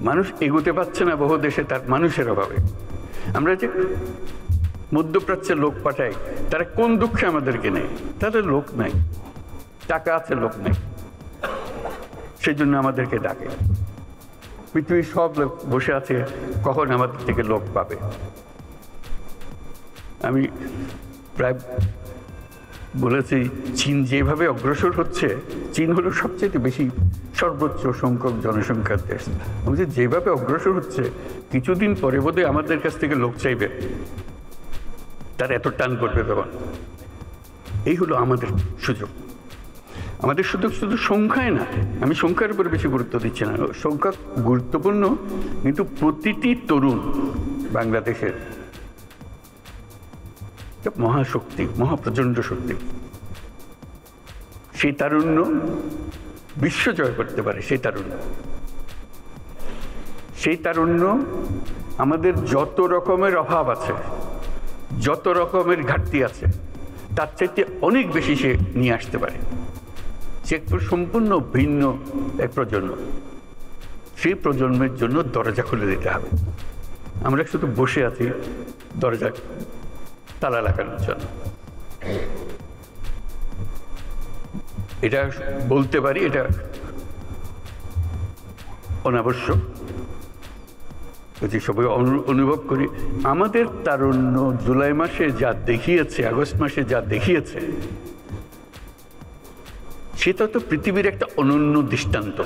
মানুষ এগোতে পারছে না বহু দেশে তার মানুষের অভাবে। আমরা যে মধ্যপ্রাচ্যের লোক পাঠাই, তারা কোন দুঃখে আমাদেরকে নেই? তাদের লোক নাই, টাকা আছে, লোক নেই, সেই জন্য আমাদেরকে ডাকে। পৃথিবীর সব লোক বসে আছে কখন আমাদের থেকে লোক পাবে। আমি প্রায় বলেছি, চীন যেভাবে অগ্রসর হচ্ছে, চীন হলো সবচেয়ে বেশি সর্বোচ্চ সংখ্যক জনসংখ্যার দেশ। বলছি যেভাবে অগ্রসর হচ্ছে, কিছুদিন পরে বোধহয় আমাদের কাছ থেকে লোক চাইবে, তার এত টান করবে তখন। এই হলো আমাদের সুযোগ। আমাদের সুযোগ শুধু সংখ্যায় না, আমি সংখ্যার উপর বেশি গুরুত্ব দিচ্ছি না, সংখ্যা গুরুত্বপূর্ণ, কিন্তু প্রতিটি তরুণ বাংলাদেশের মহাশক্তি, মহাপ্রচণ্ড শক্তি। সেই তারুণ্য বিশ্ব জয় করতে পারে। সেই তারুণ্য আমাদের যত রকমের অভাব আছে, যত রকমের ঘাটতি আছে, তার চাইতে অনেক বেশি সে নিয়ে আসতে পারে। সে একটু সম্পূর্ণ ভিন্ন এক প্রজন্ম। সেই প্রজন্মের জন্য দরজা খুলে দিতে হবে। আমরা শুধু বসে আছি দরজা তালা লাগানোর জন্য। এটা বলতে পারি, এটা অনাবশ্যক, সবাই অনুভব করি। আমাদের তারুণ্য জুলাই মাসে যা দেখিয়েছে, আগস্ট মাসে যা দেখিয়েছে, সেটা তো পৃথিবীর একটা অনন্য দৃষ্টান্ত।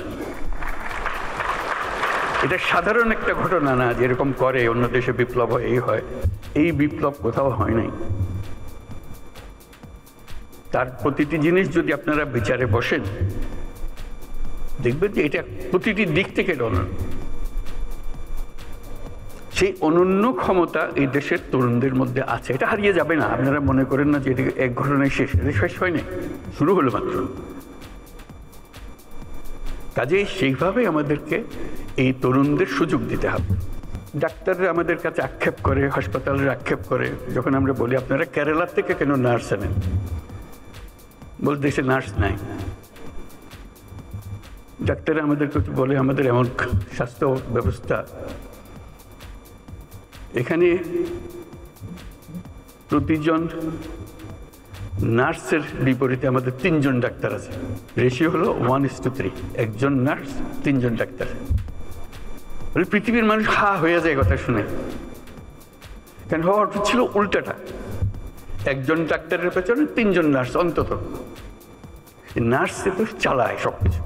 এটা সাধারণ একটা ঘটনা না, যেরকম করে অন্য দেশে বিপ্লব হয়, এই হয়। এই বিপ্লব কোথাও হয় নাই। তার প্রতিটি জিনিস যদি আপনারা বিচারে বসেন, দেখবেন যে এটা প্রতিটি দিক থেকে অনন্য। সেই অনন্য ক্ষমতা এই দেশের তরুণদের মধ্যে আছে। এটা হারিয়ে যাবে না। আপনারা মনে করেন না যে এটা এক ঘটনায় শেষ। এটা শেষ হয়নি, শুরু হলো মাত্র। কাজেই সেইভাবে আমাদেরকে এই তরুণদের সুযোগ দিতে হবে। ডাক্তাররা আমাদের কাছে আক্ষেপ করে, হাসপাতালের আক্ষেপ করে, যখন আমরা বলি আপনারা কেরালা থেকে কেন নার্স আনেন, বলে দেশে নার্স নাই। ডাক্তাররা আমাদেরকে বলে আমাদের এমন স্বাস্থ্য ব্যবস্থা, এখানে প্রতিজন নার্সের বিপরীতে আমাদের 3 জন ডাক্তার আছে। রেশিও হলো 1:3, একজন নার্স 3 জন ডাক্তার। পৃথিবীর মানুষ হা হয়ে যায় কথা শুনে। কেন হওয়ার ছিল উল্টাটা, একজন ডাক্তারের পেছনে 3 জন নার্স অন্তত। নার্স তো চালায় সবকিছু,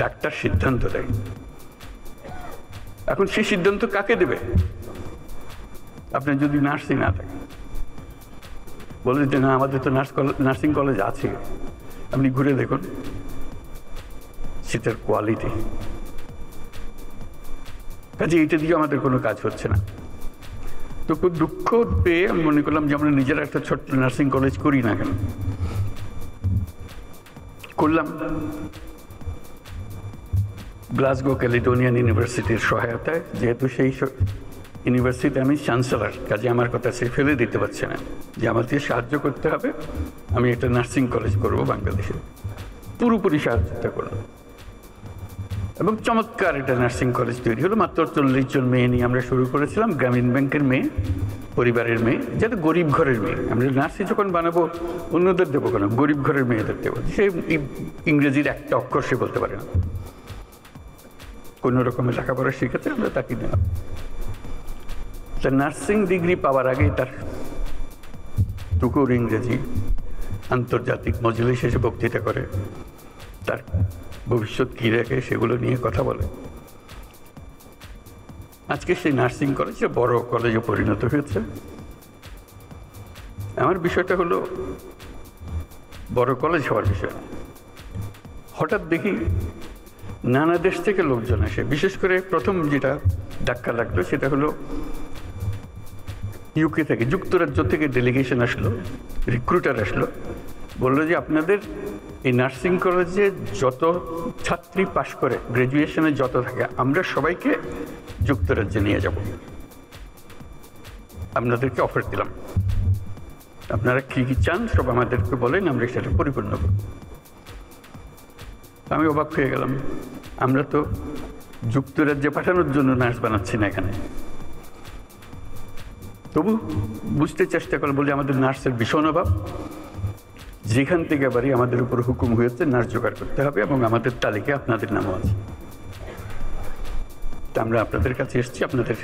ডাক্তার সিদ্ধান্ত দেয়। এখন সেই সিদ্ধান্ত কাকে দেবে? আপনার যদি নার্সই না থাকে, বলে যে না আমাদের তো নার্সিং কলেজ আছে, আপনি ঘুরে দেখুন সেটার কোয়ালিটি। কাজে এইটা দিয়ে আমাদের কোনো কাজ হচ্ছে না। তো খুব দুঃখ পেয়ে আমি মনে করলাম যে আমরা নিজেরা একটা ছোট্ট নার্সিং কলেজ করি না কেন। করলাম গ্লাসগো ক্যালিডোনিয়ান ইউনিভার্সিটির সহায়তায়। যেহেতু সেই ইউনিভার্সিটি আমি চ্যান্সেলর, কাজে আমার কথা সে ফেলে দিতে পারছে না যে আমাকে সাহায্য করতে হবে, আমি একটা নার্সিং কলেজ করব বাংলাদেশে। পুরোপুরি সাহায্যটা করলাম এবং চমৎকার একটা নার্সিং কলেজ তৈরি হলো। মাত্র 40 জন মেয়ে নিয়ে আমরা শুরু করেছিলাম। গ্রামীণ ব্যাংকের মেয়ে, পরিবারের মেয়ে, যাতে গরিব ঘরের মেয়ে। আমরা নার্সিং যখন বানাবো অন্যদের দেবো কেন, গরিব ঘরের মেয়েদের দেবো। সেই ইংরেজির একটা অক্ষর সে বলতে পারে না, কোনো রকমের লেখাপড়া শিখেছে, আমরা তাকে দিলাম। তার নার্সিং ডিগ্রি পাওয়ার আগেই তার টুকুর ইংরেজি, আন্তর্জাতিক মজলিসে এসে বক্তৃতা করে, তার ভবিষ্যৎ কী রেখে সেগুলো নিয়ে কথা বলে। আজকে সেই নার্সিং কলেজে বড় কলেজে পরিণত হয়েছে। আমার বিষয়টা হলো বড় কলেজ হওয়ার বিষয়। হঠাৎ দেখি নানা দেশ থেকে লোকজন আসে। বিশেষ করে প্রথম যেটা ধাক্কা লাগলো সেটা হলো ইউকে থেকে, যুক্তরাজ্য থেকে ডেলিগেশন আসলো, রিক্রুটার আসলো, বললো যে আপনাদের এই নার্সিং কলেজে যত ছাত্রী পাশ করে, গ্র্যাজুয়েশনে যত থাকে, আমরা সবাইকে যুক্তরাজ্যে নিয়ে যাব। আপনাদেরকে অফার দিলাম, আপনারা কী কী চান সব আমাদেরকে বলেন, আমরা সেটা পরিপূর্ণ করব। আমি অবাক হয়ে গেলাম। আমরা তো যুক্তরাজ্যে পাঠানোর জন্য নার্স বানাচ্ছি না এখানে। তবু বুঝতে চেষ্টা করে বলি আমাদের নার্সের ভীষণ অভাব, যেখান থেকে এবারে আমাদের উপর হুকুম হয়েছে নার্স জোগাড় করতে হবে এবং আমাদের তালিকায় আপনাদের নামও আছে। তা আমরা আপনাদের কাছে এসেছি, আপনাদের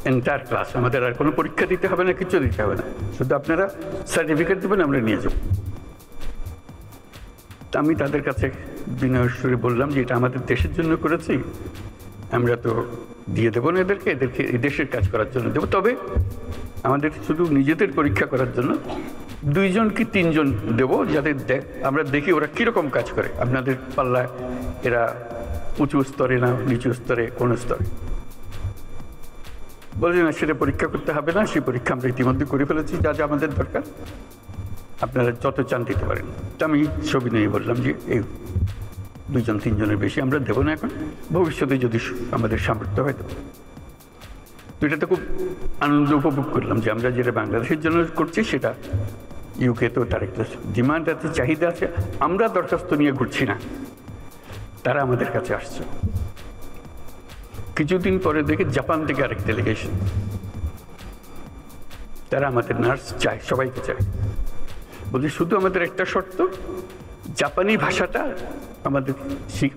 এন্টায়ার ক্লাস, আমাদের আর কোনো পরীক্ষা দিতে হবে না, কিছু দিতে হবে না, শুধু আপনারা সার্টিফিকেট দেবেন, আমরা নিয়ে যাব। তা আমি তাদের কাছে বিনয় সুরে বললাম যে এটা আমাদের দেশের জন্য করেছি, আমরা তো দিয়ে দেবো না এদেরকে এই দেশের কাজ করার জন্য দেবো, তবে আমাদের শুধু নিজেদের পরীক্ষা করার জন্য 2 জন কি 3 জন দেবো, যাতে আমরা দেখি ওরা কীরকম কাজ করে, আপনাদের পাল্লায় এরা উঁচু স্তরে না নিচু স্তরে, কোন স্তরে। বলছি না, সেটা পরীক্ষা করতে হবে না, সেই পরীক্ষা আমরা ইতিমধ্যে করে ফেলেছি, যা যা আমাদের দরকার আপনারা যত চান দিতে পারেন। তা আমি ছবি নিয়ে বললাম যে এই 2 জন 3 জনের বেশি আমরা দেবো না এখন, ভবিষ্যতে যদি আমাদের সামর্থ্য হয় দেবো। তো এটাতে খুব আনন্দ উপভোগ করলাম যে আমরা যেটা বাংলাদেশের জন্য করছি সেটা ইউকেতেও তার একটা ডিমান্ড আছে, চাহিদা আছে। আমরা দরখাস্ত নিয়ে ঘুরছি না, তারা আমাদের কাছে আসছে। কিছুদিন পরে দেখে জাপান থেকে আরেক ডেলিগেশন, তারা আমাদের নার্স চায়, সবাইকে চায়। বলছি শুধু আমাদের একটা শর্ত, জাপানি ভাষাটা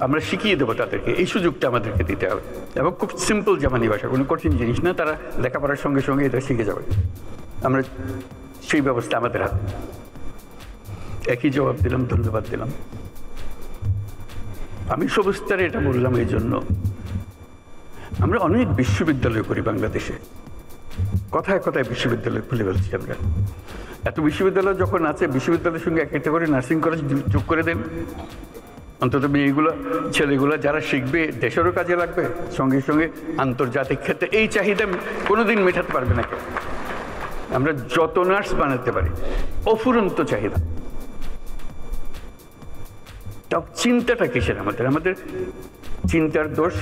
আমরা শিখিয়ে দেবো তাদেরকে, এই সুযোগটা আমাদেরকে দিতে হবে, এবং খুব সিম্পল জাপানি ভাষা, কোনো কঠিন জিনিস না, তারা লেখাপড়ার সঙ্গে সঙ্গে এটা শিখে যাবে। আমরা সেই ব্যবস্থা আমাদের হাতে। একই জবাব দিলাম, ধন্যবাদ দিলাম। আমি সবস্তরে এটা বললাম এই জন্য, আমরা অনেক বিশ্ববিদ্যালয় করি বাংলাদেশে, কথায় কথায় বিশ্ববিদ্যালয় খুলে ফেলছি আমরা। এত বিশ্ববিদ্যালয় যখন আছে, বিশ্ববিদ্যালয়ের সঙ্গে একটা করে নার্সিং কলেজ যোগ করে দেন, অন্তত মেয়েগুলো ছেলেগুলো যারা শিখবে দেশেরও কাজে লাগবে, সঙ্গে সঙ্গে আন্তর্জাতিক ক্ষেত্রে এই চাহিদা কোনোদিন মেটাতে পারবে না কেউ। আমরা যত নার্স বানাতে পারি, অফুরন্ত চাহিদা। তাও চিন্তাটা কিসের আমাদের? আমাদের চিন্তার দোষ,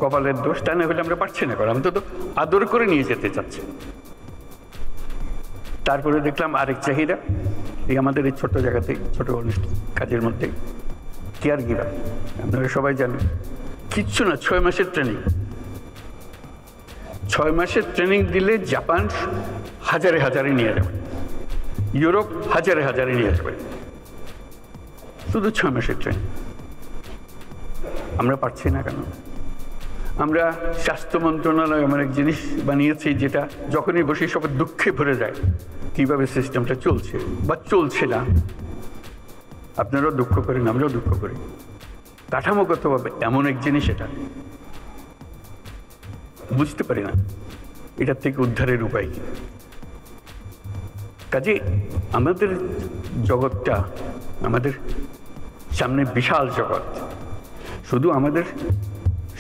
কপালের দোষ, তা না হলে আমরা পারছি না করা, অন্তত আদর করে নিয়ে যেতে চাচ্ছি। তারপরে দেখলাম আরেক চাহিদা, এই আমাদের এই ছোট্ট জায়গাতেই, ছোট কাজের মধ্যে কেয়ার গিভার, আপনারা সবাই জানেন, কিচ্ছু না, 6 মাসের ট্রেনিং। 6 মাসের ট্রেনিং দিলে জাপান হাজারে হাজারে নিয়ে যাবে, ইউরোপ হাজারে হাজারে নিয়ে যাবে, শুধু 6 মাসের ট্রেনিং। আমরা পারছি না কেন? আমরা স্বাস্থ্য মন্ত্রণালয় এমন এক জিনিস বানিয়েছি যেটা যখনই বসে সবার দুঃখে ভরে যায়, কিভাবে সিস্টেমটা চলছে বা চলছে না। আপনারাও দুঃখ করেন, আমরাও দুঃখ করি। কাঠামোগতভাবে এমন এক জিনিস, এটা বুঝতে পারি না এটার থেকে উদ্ধারের উপায় কি। কাজে আমাদের জগৎটা, আমাদের সামনে বিশাল জগৎ, শুধু আমাদের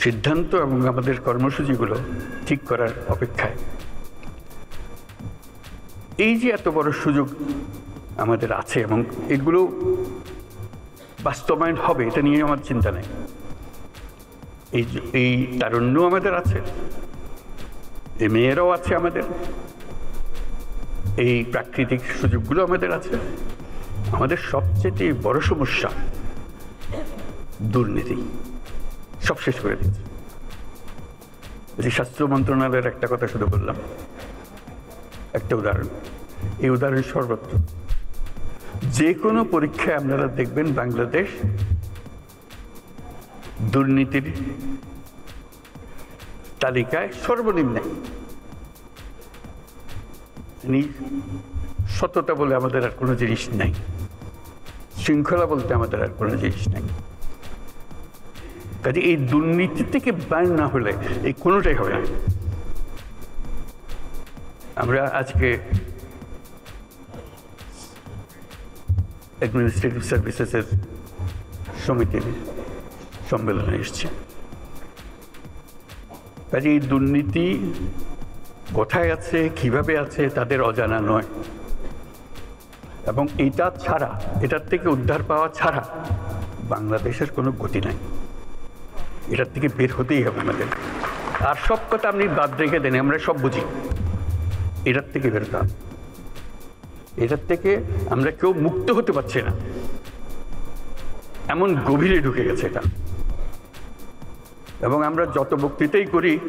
সিদ্ধান্ত এবং আমাদের কর্মসূচিগুলো ঠিক করার অপেক্ষায়। এই যে এত বড় সুযোগ আমাদের আছে এবং এগুলো বাস্তবায়ন হবে, এটা নিয়ে আমার চিন্তা নেই। এই তারুণ্য আমাদের আছে, এই মেয়েরাও আছে আমাদের, এই প্রাকৃতিক সুযোগগুলো আমাদের আছে। আমাদের সবচেয়ে বড় সমস্যা দুর্নীতি, সব শেষ করে দিয়েছে। স্বাস্থ্য মন্ত্রণালয়ের একটা কথা শুধু বললাম, একটা উদাহরণ, এই উদাহরণ সর্বত্র। যে কোনো পরীক্ষায় আপনারা দেখবেন বাংলাদেশ দুর্নীতির তালিকায় সর্বনিম্নে। সততা বলে আমাদের আর কোনো জিনিস নাই, শৃঙ্খলা বলতে আমাদের আর কোনো জিনিস নাই। কাজে এই দুর্নীতি থেকে বাইর না হলে এই কোনোটাই হবে না। আমরা আজকে অ্যাডমিনিস্ট্রেটিভ সার্ভিসেসের সমিতির সম্মেলনে এসেছি। কাজে এই দুর্নীতি কোথায় আছে, কিভাবে আছে, তাদের অজানা নয়। এবং এটা ছাড়া, এটার থেকে উদ্ধার পাওয়া ছাড়া বাংলাদেশের কোনো গতি নাই। এটার থেকে বের হতেই হবে আমাদের। আর সব কথা আপনি বাদ রেখে দেন, আমরা সব বুঝি। এটার থেকে বের হতে হবে, এটার থেকে আমরা কেউ মুক্ত হতে পারছি না, এমন গভীরে ঢুকে গেছে এটা। এবং আমরা যত বক্তৃতাই করি